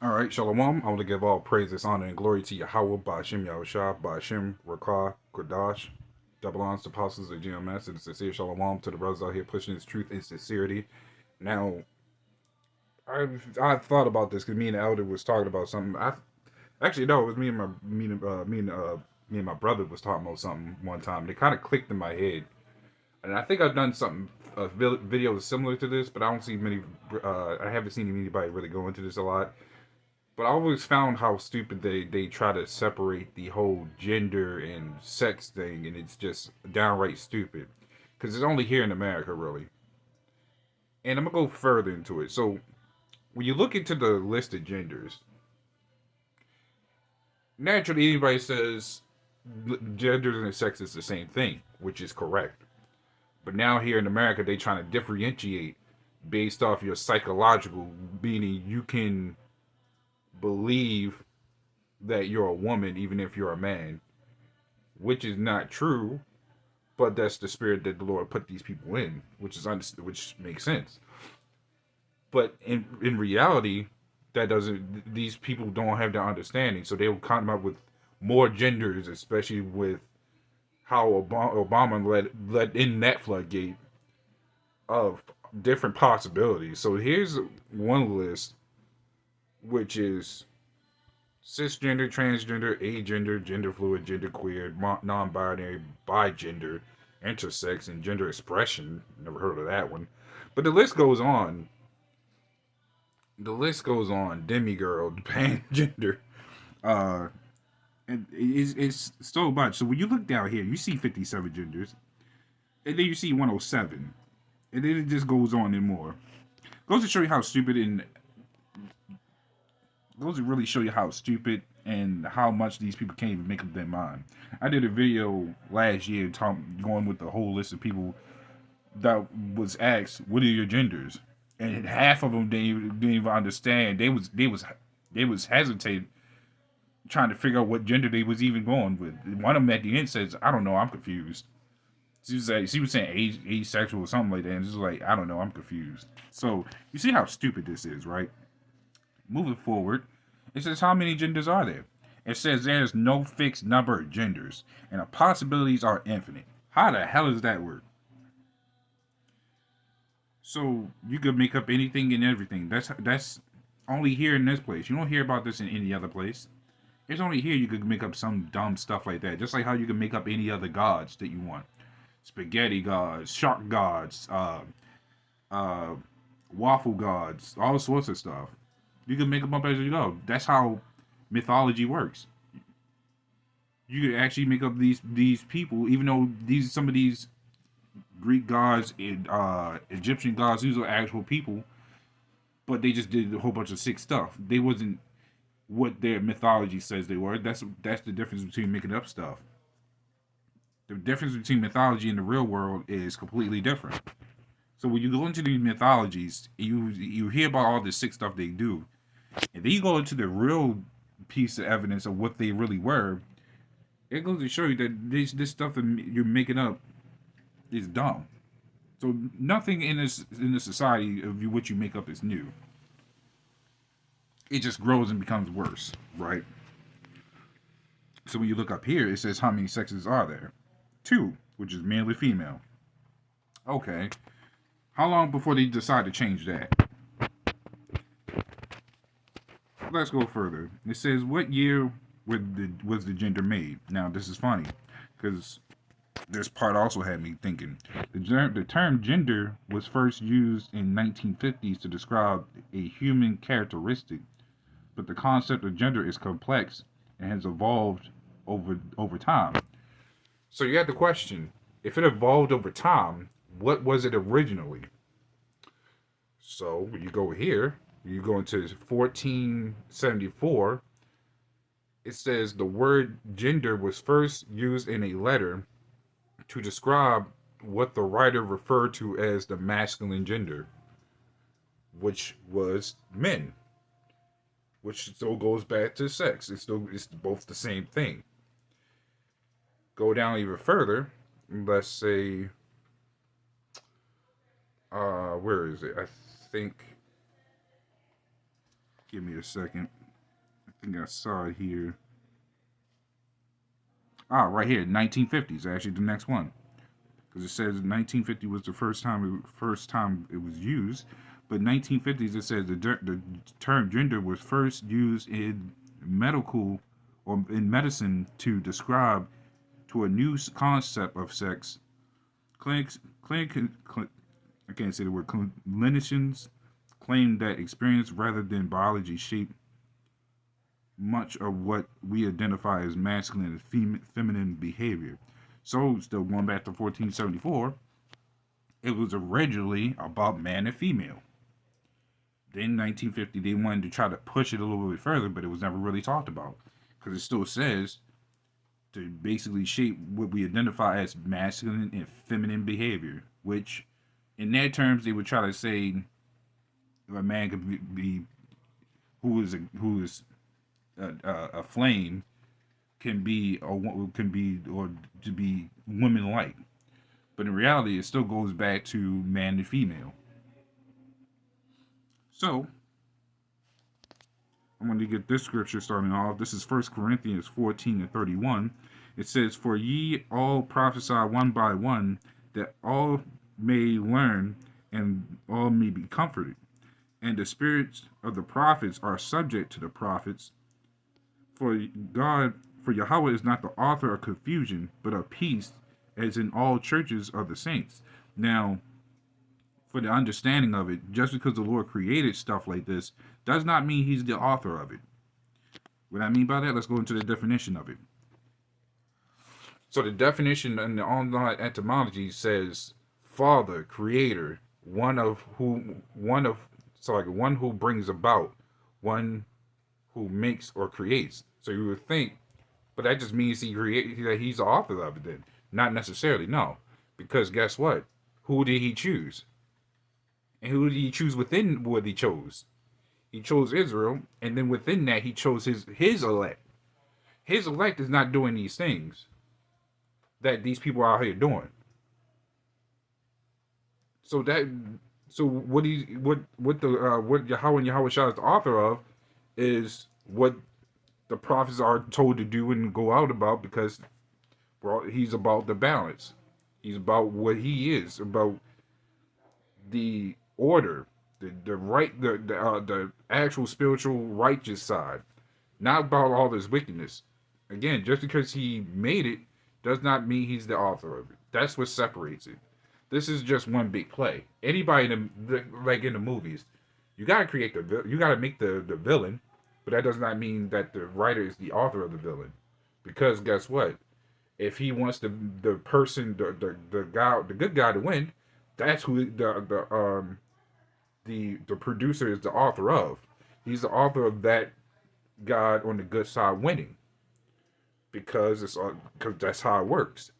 All right, Shalom. I want to give all praises, honor, and glory to Yahweh, Ba'ashem Yahushua, Ba'ashem Rakah, Kodash, double honors to apostles of GMS, and the sincere Shalom to the brothers out here pushing this truth and sincerity. Now, I thought about this because me and the elder was talking about something. Actually no, it was me and my brother was talking about something one time. And it kind of clicked in my head, and I think I've done something videos similar to this, but I don't see many. I haven't seen anybody really go into this a lot. But I always found how stupid they try to separate the whole gender and sex thing, and it's just downright stupid. Because it's only here in America, really. And I'm gonna go further into it. So when you look into the list of genders, naturally anybody says genders and sex is the same thing, which is correct. But now here in America, they trying to differentiate based off your psychological, meaning you can believe that you're a woman even if you're a man, which is not true. But that's the spirit that the Lord put these people in, which makes sense. But in reality, that doesn't. These people don't have the understanding, so they will come up with more genders, especially with how Obama let in that floodgate of different possibilities. So here's one list, which is cisgender, transgender, agender, gender fluid, gender queer, non-binary, bigender, intersex, and gender expression. Never heard of that one. But the list goes on. The list goes on. Demigirl, pangender. Uh, and it's so much. So when you look down here, you see 57 genders, and then you see 107, and then it just goes on and more. Goes to show you how stupid and goes to really show you how stupid and how much these people can't even make up their mind. I did a video last year going with the whole list of people that was asked, "What are your genders?" And half of them didn't even understand. They was hesitating, trying to figure out what gender they was even going with. One of them at the end says, "I don't know, I'm confused." She was saying asexual or something like that, and it's like, I don't know, I'm confused. So you see how stupid this is, right? Moving forward, it says how many genders are there? It says there's no fixed number of genders, and the possibilities are infinite. How the hell does that work? So you could make up anything and everything. That's only here in this place. You don't hear about this in any other place. It's only here you could make up some dumb stuff like that. Just like how you can make up any other gods that you want. Spaghetti gods, shark gods, uh, waffle gods, all sorts of stuff. You can make them up as you go. That's how mythology works. You could actually make up these people, even though these some of these Greek gods and Egyptian gods, these are actual people, but they just did a whole bunch of sick stuff. They wasn't what their mythology says they were. That's the difference between making up stuff. The difference between mythology and the real world is completely different. So when you go into these mythologies, you hear about all this sick stuff they do, and then you go into the real piece of evidence of what they really were. It goes to show you that this stuff that you're making up is dumb. So nothing in this society of what you make up is new. It just grows and becomes worse, right? So when you look up here, it says how many sexes are there? Two, which is male and female. Okay. How long before they decide to change that? Let's go further. It says what year was the gender made? Now this is funny because this part also had me thinking. The term gender was first used in 1950s to describe a human characteristic, but the concept of gender is complex and has evolved over time. So you had the question: if it evolved over time, what was it originally? So you go here, you go into 1474. It says the word gender was first used in a letter to describe what the writer referred to as the masculine gender, which was men, which still goes back to sex. It's both the same thing. Go down even further. Let's say, where is it? I think Give me a second. I think I saw it here. Ah, right here, 1950s. Actually, the next one, because it says 1950 was the first time it was used, but 1950s it says the term gender was first used in medical or in medicine to describe to a new concept of sex. I can't say the word. Clinicians claim that experience rather than biology shape much of what we identify as masculine and feminine behavior. So, still going back to 1474, it was originally about man and female. Then 1950, they wanted to try to push it a little bit further, but it was never really talked about because it still says to basically shape what we identify as masculine and feminine behavior, which in their terms they would try to say a man could be who is a flame can be or to be women like, but in reality it still goes back to man and female. So I'm going to get this scripture starting off. This is 1 Corinthians 14:31. It says, "For ye all prophesy one by one, that all may learn and all may be comforted. And the spirits of the prophets are subject to the prophets. For for Yahweh is not the author of confusion, but of peace, as in all churches of the saints." Now, for the understanding of it, just because the Lord created stuff like this does not mean he's the author of it. What I mean by that, let's go into the definition of it. So the definition in the online etymology says father, creator, one who brings about, one who makes or creates. So you would think, but that just means that he's the author of it then. Not necessarily, no. Because guess what? Who did he choose? And who did he choose within what he chose? He chose Israel, and then within that he chose his elect. His elect is not doing these things that these people are out here doing. So what Yahweh and Yahawashi is the author of is what the prophets are told to do and go out about, because he's about the balance. He's about what he is, about the order, the actual spiritual righteous side, not about all this wickedness. Again, just because he made it does not mean he's the author of it. That's what separates it. This is just one big play. Anybody like in the movies, you gotta make the villain, but that does not mean that the writer is the author of the villain. Because guess what? If he wants the good guy to win, that's who the producer is the author of. He's the author of that God on the good side winning, because that's how it works.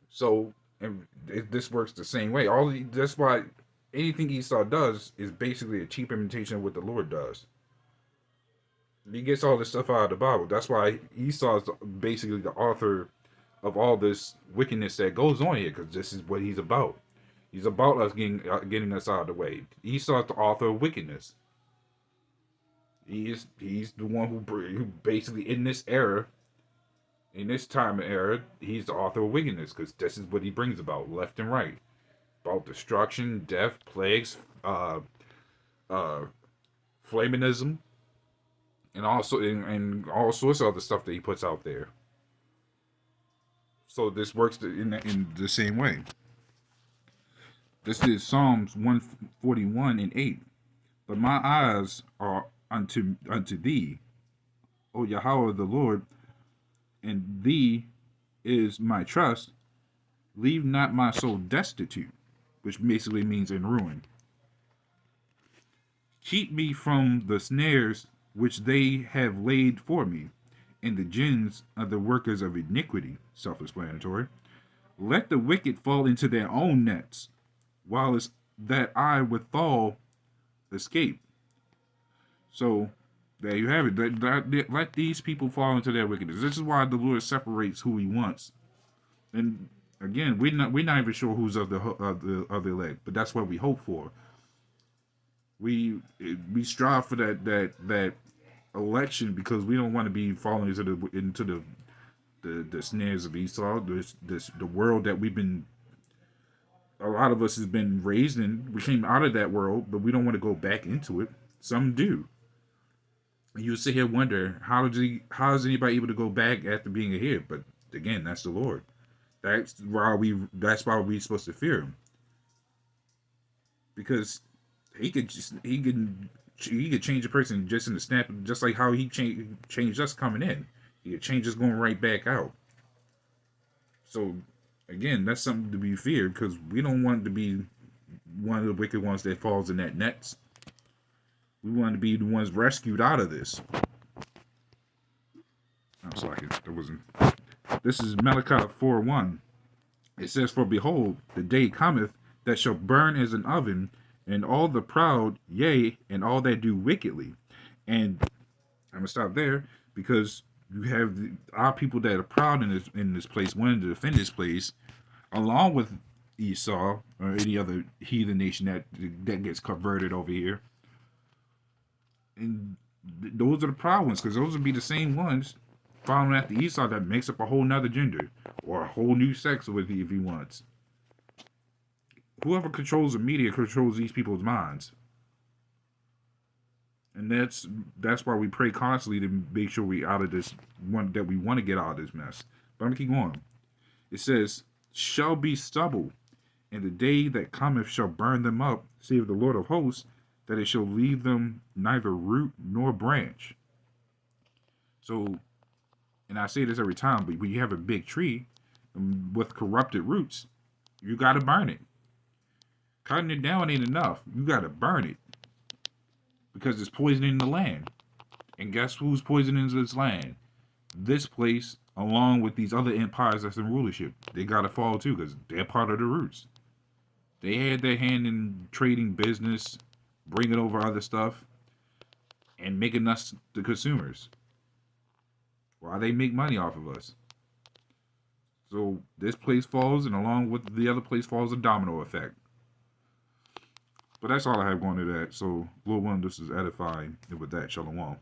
So, and this works the same way. That's why anything Esau does is basically a cheap imitation of what the Lord does. He gets all this stuff out of the Bible. That's why Esau is basically the author of all this wickedness that goes on here, because this is what he's about. He's about us getting us out of the way. Esau is the author of wickedness. He's the one who basically in this era, in this time and era, he's the author of wickedness, because this is what he brings about left and right, about destruction, death, plagues, flaminism, and also and all sorts of other stuff that he puts out there. So this works in the same way. This is Psalms 141:8. But my eyes are unto thee, O Yahweh the Lord, and thee is my trust. Leave not my soul destitute, which basically means in ruin. Keep me from the snares which they have laid for me, and the gins of the workers of iniquity. Self-explanatory. Let the wicked fall into their own nets, while it's that I withal escape. So there you have it. Let these people fall into their wickedness. This is why the Lord separates who He wants. And again, we're not even sure who's of the elect, but that's what we hope for. We strive for that election because we don't want to be falling into the snares of Esau, the world that we've been. A lot of us has been raised in. We came out of that world, but we don't want to go back into it. Some do. And you sit here and wonder how is anybody able to go back after being here? But again, that's the Lord. That's why we're supposed to fear him. Because he could change a person just in the snap, just like how he changed us coming in. He could change us going right back out. So again, that's something to be feared because we don't want to be one of the wicked ones that falls in that nets. We want to be the ones rescued out of this. I'm sorry, that wasn't. This is Malachi 4:1. It says, "For behold, the day cometh that shall burn as an oven, and all the proud, yea, and all that do wickedly." And I'm gonna stop there because you have our people that are proud in this place, wanting to defend this place, along with Esau or any other heathen nation that gets converted over here. And those are the proud ones, because those would be the same ones following after Esau that makes up a whole nother gender or a whole new sex if he wants. Whoever controls the media controls these people's minds. And that's why we pray constantly to make sure we out of this one, that we want to get out of this mess. But I'm gonna keep going. It says, "Shall be stubble, and the day that cometh shall burn them up, saith the Lord of hosts, that it shall leave them neither root nor branch." So, and I say this every time, but when you have a big tree with corrupted roots, you got to burn it. Cutting it down ain't enough. You got to burn it because it's poisoning the land. And guess who's poisoning this land? This place, along with these other empires that's in rulership. They got to fall too because they're part of the roots. They had their hand in trading business, bringing over other stuff, and making us the consumers. Why they make money off of us. So this place falls, and along with the other place falls a domino effect. But that's all I have going to that. So, Lord willing, this is edifying. And with that, shalom.